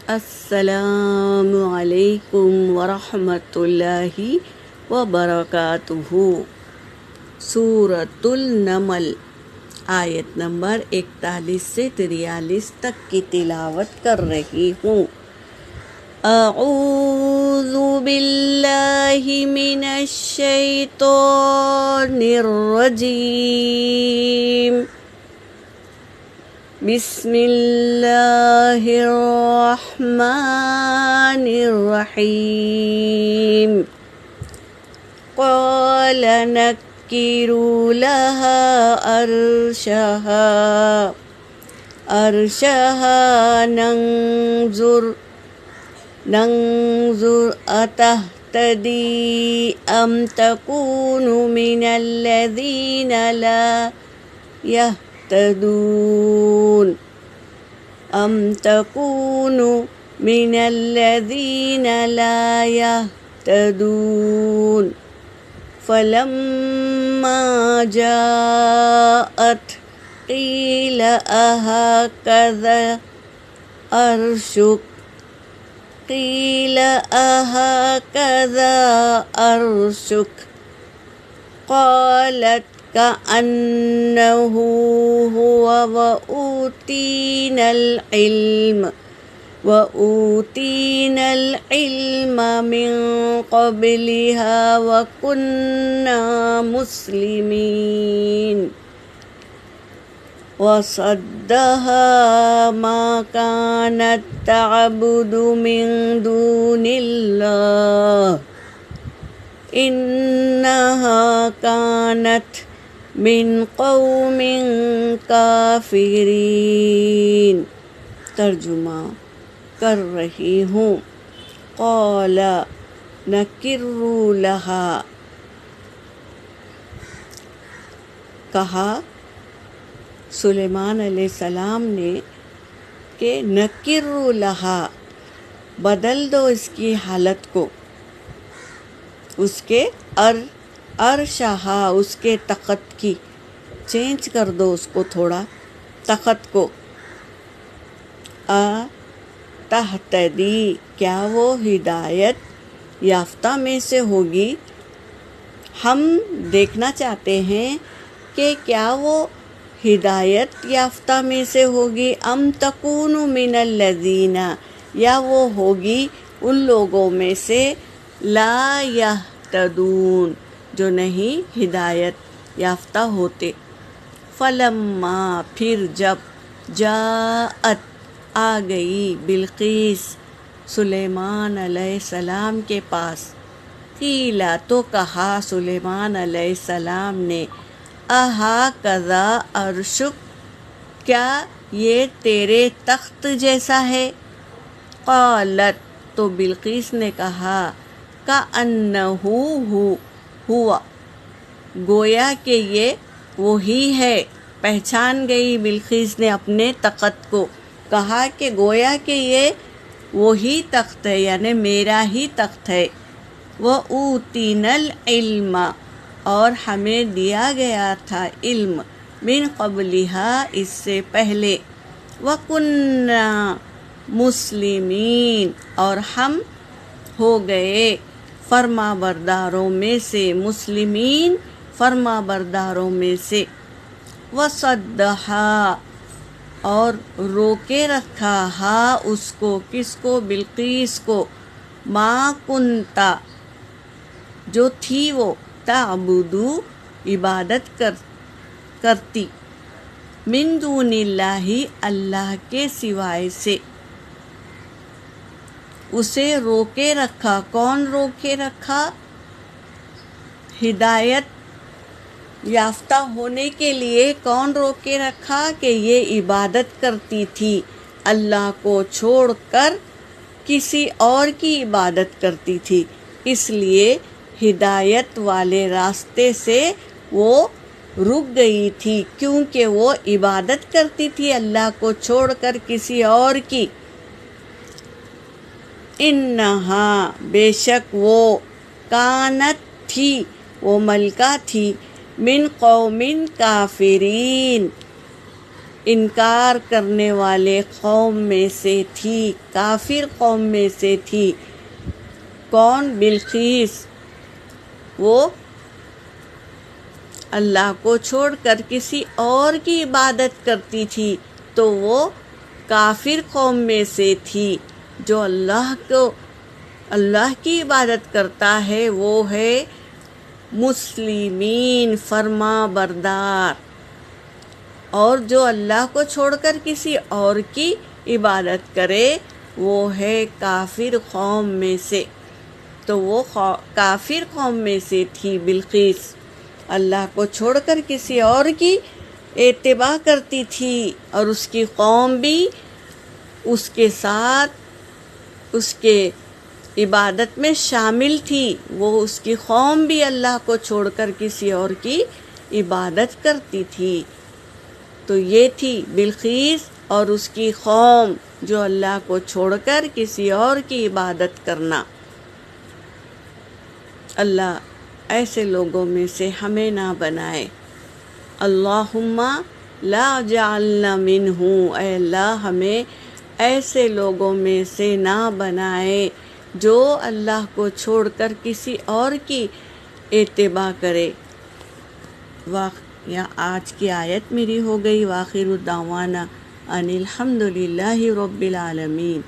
السلام علیکم ورحمۃ اللہ وبرکاتہ۔ سورۃ النمل آیت نمبر 41 سے 43 تک کی تلاوت کر رہی ہوں۔ اعوذ باللہ من الشیطان الرجیم، بسم اللہ الرحمن الرحیم۔ قال نکروا لها عرشها ننظر أتهتدي أم تكون من الذين لا يهتدون فلما جاءت قيل أهكذا عرشك قالت كأنه هو وأوتينا العلم من قبلها وكنا مسلمين وصدها ما كانت تعبد من دون الله إنها كانت من قوم کافرین۔ ترجمہ کر رہی ہوں۔ قال نکروا لها، کہا سلیمان علیہ السلام نے کہ نکروا لها، بدل دو اس کی حالت کو، اس کے عرشہا، اس کے تخت کی، چینج کر دو اس کو تھوڑا، تخت کو۔ تہتدی، کیا وہ ہدایت یافتہ میں سے ہوگی؟ ہم دیکھنا چاہتے ہیں کہ کیا وہ ہدایت یافتہ میں سے ہوگی، ام تکون من الذین، یا وہ ہوگی ان لوگوں میں سے لا یہتدون، جو نہیں ہدایت یافتہ ہوتے۔ فلما، پھر جب، جاءت، آ گئی، بلقیس سلیمان علیہ السلام کے پاس، قیلا، تو کہا سلیمان علیہ السلام نے، اہٰذا عرشک، کیا یہ تیرے تخت جیسا ہے؟ قالت، تو بلقیس نے کہا، کأنہ ہوا، گویا کہ یہ وہی ہے۔ پہچان گئی بلقیس نے اپنے تخت کو، کہا کہ گویا کہ یہ وہی تخت ہے، یعنی میرا ہی تخت ہے۔ وَأُوتِينَا الْعِلْمَ، اور ہمیں دیا گیا تھا علم، من قبلها، اس سے پہلے، وَكُنَّا مُسْلِمِينَ، اور ہم ہو گئے فرما برداروں میں سے، مسلمین فرما برداروں میں سے۔ وَصَدَّهَا، اور روکے رکھا، ہا اس کو، کس کو؟ بلقیس کو، ما کنتا، جو تھی وہ، تعبدو، عبادت کرتی، من دون اللہ، اللہ کے سوائے سے، اسے روکے رکھا۔ کون روکے رکھا؟ ہدایت یافتہ ہونے کے لیے کون روکے رکھا؟ کہ یہ عبادت کرتی تھی، اللہ کو چھوڑ کر کسی اور کی عبادت کرتی تھی، اس لیے ہدایت والے راستے سے وہ رک گئی تھی، کیونکہ وہ عبادت کرتی تھی اللہ کو چھوڑ کر کسی اور کی۔ انہا، بے شک وہ، کانت، تھی، وہ ملکہ تھی، من قوم کافرین، انکار کرنے والے قوم میں سے تھی، کافر قوم میں سے تھی۔ کون؟ بلقیس۔ وہ اللہ کو چھوڑ کر کسی اور کی عبادت کرتی تھی، تو وہ کافر قوم میں سے تھی۔ جو اللہ کی عبادت کرتا ہے وہ ہے مسلمین، فرما بردار، اور جو اللہ کو چھوڑ کر کسی اور کی عبادت کرے وہ ہے کافر قوم میں سے۔ تو وہ کافر قوم میں سے تھی بلقیس، اللہ کو چھوڑ کر کسی اور کی اتباع کرتی تھی، اور اس کی قوم بھی اس کے ساتھ اس کے عبادت میں شامل تھی۔ وہ اس کی قوم بھی اللہ کو چھوڑ کر کسی اور کی عبادت کرتی تھی۔ تو یہ تھی بلقیس اور اس کی قوم، جو اللہ کو چھوڑ کر کسی اور کی عبادت کرنا۔ اللہ ایسے لوگوں میں سے ہمیں نہ بنائے۔ اللہم لا جعلنا منہم، اے اللہ ہمیں ایسے لوگوں میں سے نہ بنائے جو اللہ کو چھوڑ کر کسی اور کی اتباع کرے۔ آج کی آیت میری ہو گئی۔ وآخر دعوانا ان الحمد للہ رب العالمین۔